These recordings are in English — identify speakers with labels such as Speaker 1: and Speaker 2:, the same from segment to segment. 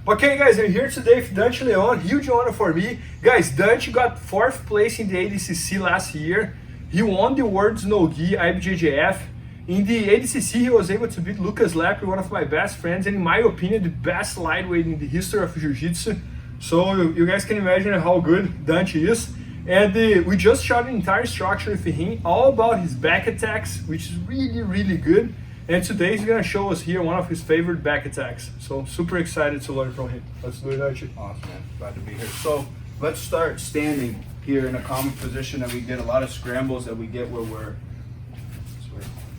Speaker 1: Okay guys, I'm here today with Dante Leon. Huge honor for me. Guys, Dante got 4th place in the ADCC last year. He won the World's No-Gi IBJJF. In the ADCC, he was able to beat Lucas Lepre, one of my best friends, and in my opinion, the best lightweight in the history of Jiu-Jitsu. So you guys can imagine how good Dante is. And we just shot an entire structure with him, all about his back attacks, which is really good. And today he's gonna show us here one of his favorite back attacks. So super excited to learn from him. Let's do it, Dante.
Speaker 2: Awesome, man. Glad to be here. So let's start standing here in a common position that we get a lot of scrambles that we get where we're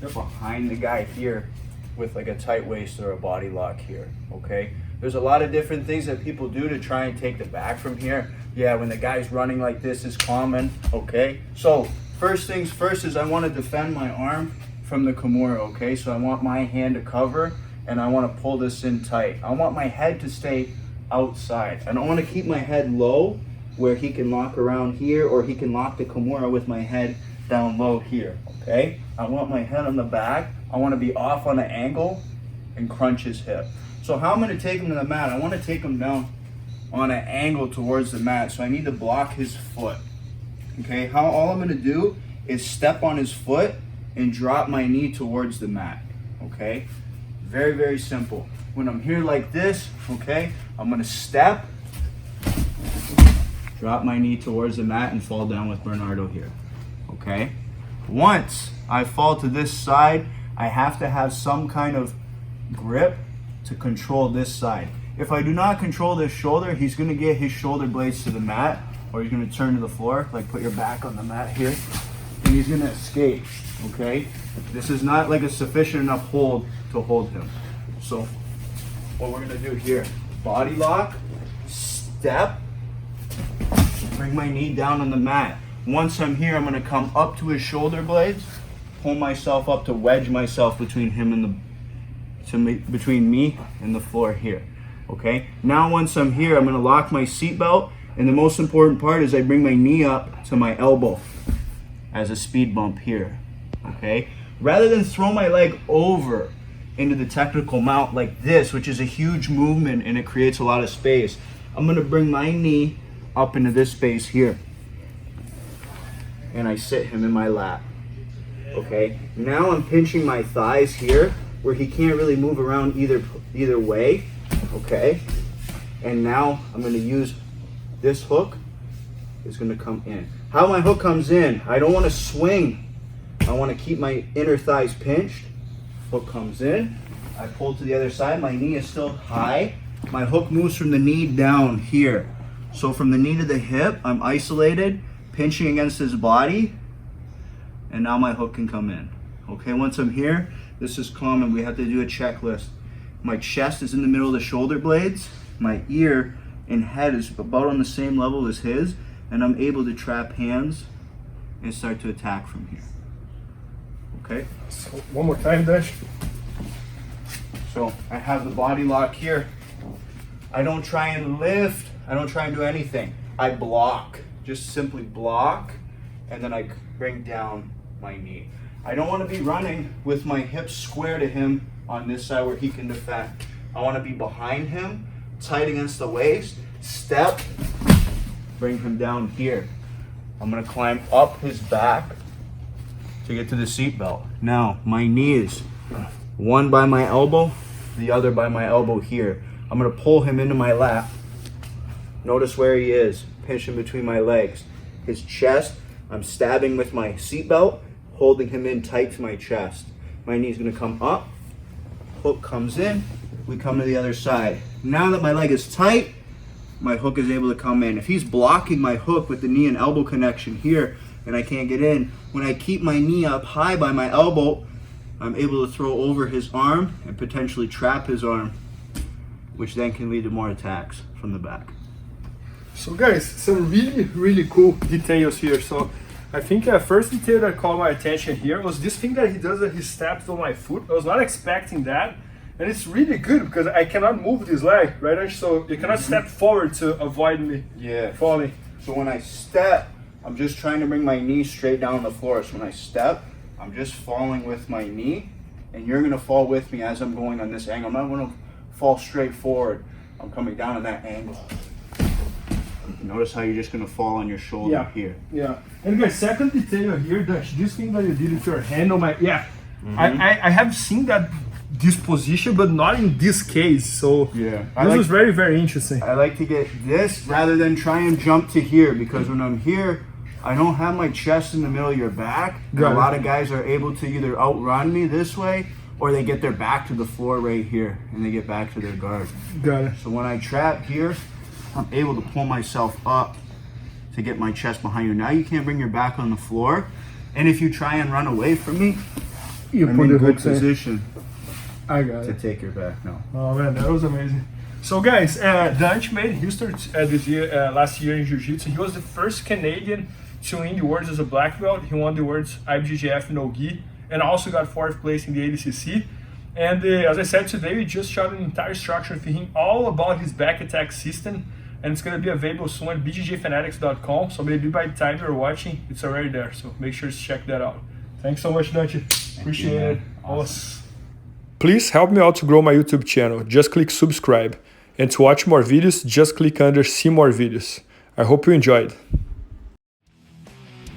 Speaker 2: behind the guy here with like a tight waist or a body lock here, okay? There's a lot of different things that people do to try and take the back from here. Yeah, when the guy's running like this is common, okay? So first things first is I want to defend my arm from the Kimura, okay? So I want my hand to cover and I want to pull this in tight. I want my head to stay outside. I don't want to keep my head low where he can lock around here or he can lock the Kimura with my head down low here, okay? I want my head on the back. I want to be off on an angle and crunch his hip. So how I'm going to take him to the mat, I want to take him down on an angle towards the mat. So I need to block his foot, okay? All I'm going to do is step on his foot and drop my knee towards the mat, okay? Very simple. When I'm here like this, okay, I'm going to step, drop my knee towards the mat and fall down with Bernardo here, okay? Once I fall to this side, I have to have some kind of grip to control this side. If I do not control this shoulder, he's gonna get his shoulder blades to the mat, or he's gonna turn to the floor, like put your back on the mat here, and he's gonna escape, okay? This is not like a sufficient enough hold to hold him. So what we're gonna do here, body lock, step, bring my knee down on the mat. Once I'm here, I'm gonna come up to his shoulder blades, pull myself up to wedge myself between him and between me and the floor here. Okay. Now once I'm here, I'm gonna lock my seatbelt, and the most important part is I bring my knee up to my elbow as a speed bump here. Okay. Rather than throw my leg over into the technical mount like this, which is a huge movement and it creates a lot of space, I'm gonna bring my knee up into this space here. And I sit him in my lap, okay? Now I'm pinching my thighs here where he can't really move around either way, okay? And now I'm gonna use this hook is gonna come in. How my hook comes in, I don't wanna swing. I wanna keep my inner thighs pinched. Hook comes in, I pull to the other side, my knee is still high. My hook moves from the knee down here. So from the knee to the hip, I'm isolated, pinching against his body, and now my hook can come in. Okay, once I'm here, this is common, we have to do a checklist. My chest is in the middle of the shoulder blades, my ear and head is about on the same level as his, and I'm able to trap hands and start to attack from here. Okay?
Speaker 1: So one more time, Dante.
Speaker 2: So I have the body lock here. I don't try and lift, I don't try and do anything. I block. Just simply block, and then I bring down my knee. I don't want to be running with my hips square to him on this side where he can defend. I want to be behind him, tight against the waist, step, bring him down here. I'm going to climb up his back to get to the seatbelt. Now, my knee is one by my elbow, the other by my elbow here. I'm going to pull him into my lap. Notice where he is. Pinch him between my legs. His chest, I'm stabbing with my seatbelt, holding him in tight to my chest. My knee's gonna come up, hook comes in, we come to the other side. Now that my leg is tight, my hook is able to come in. If he's blocking my hook with the knee and elbow connection here, and I can't get in, when I keep my knee up high by my elbow, I'm able to throw over his arm and potentially trap his arm, which then can lead to more attacks from the back.
Speaker 1: So guys, some really cool details here. So I think first detail that caught my attention here was this thing that he does, that he steps on my foot. I was not expecting that, and it's really good because I cannot move this leg, right? So you cannot step forward to avoid me falling.
Speaker 2: So when I step, I'm just trying to bring my knee straight down on the floor. So when I step, I'm just falling with my knee, and you're gonna fall with me as I'm going on this angle. I'm not gonna fall straight forward. I'm coming down at that angle. Notice how you're just gonna fall on your shoulder here.
Speaker 1: Yeah. And guys, second detail here, Dutch, this thing that you did with your hand on my, I have seen that this position, but not in this case. So this was very, very interesting.
Speaker 2: I like to get this rather than try and jump to here, because when I'm here, I don't have my chest in the middle of your back. And a lot of guys are able to either outrun me this way, or they get their back to the floor right here, and they get back to their guard.
Speaker 1: Got it.
Speaker 2: So when I trap here, I'm able to pull myself up to get my chest behind you. Now you can't bring your back on the floor, and if you try and run away from me,
Speaker 1: you
Speaker 2: I'm
Speaker 1: put
Speaker 2: in
Speaker 1: the
Speaker 2: good
Speaker 1: hooks in.
Speaker 2: position
Speaker 1: to
Speaker 2: take your back now.
Speaker 1: Oh man, that was amazing. So guys, Dante made history this year, last year in Jiu-Jitsu. He was the first Canadian to win the awards as a black belt. He won the awards IBJJF No-Gi, and also got 4th place in the ADCC. And as I said today, we just shot an entire structure for him all about his back attack system, and it's going to be available soon at bjjfanatics.com. So maybe by the time you're watching, it's already there. So make sure to check that out. Thanks so much, Dante. Appreciate it. Awesome. Please help me out to grow my YouTube channel. Just click subscribe. And to watch more videos, just click under see more videos. I hope you enjoyed.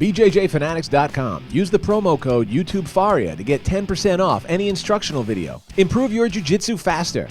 Speaker 3: BJJFanatics.com. Use the promo code YouTubeFaria to get 10% off any instructional video. Improve your jiu-jitsu faster.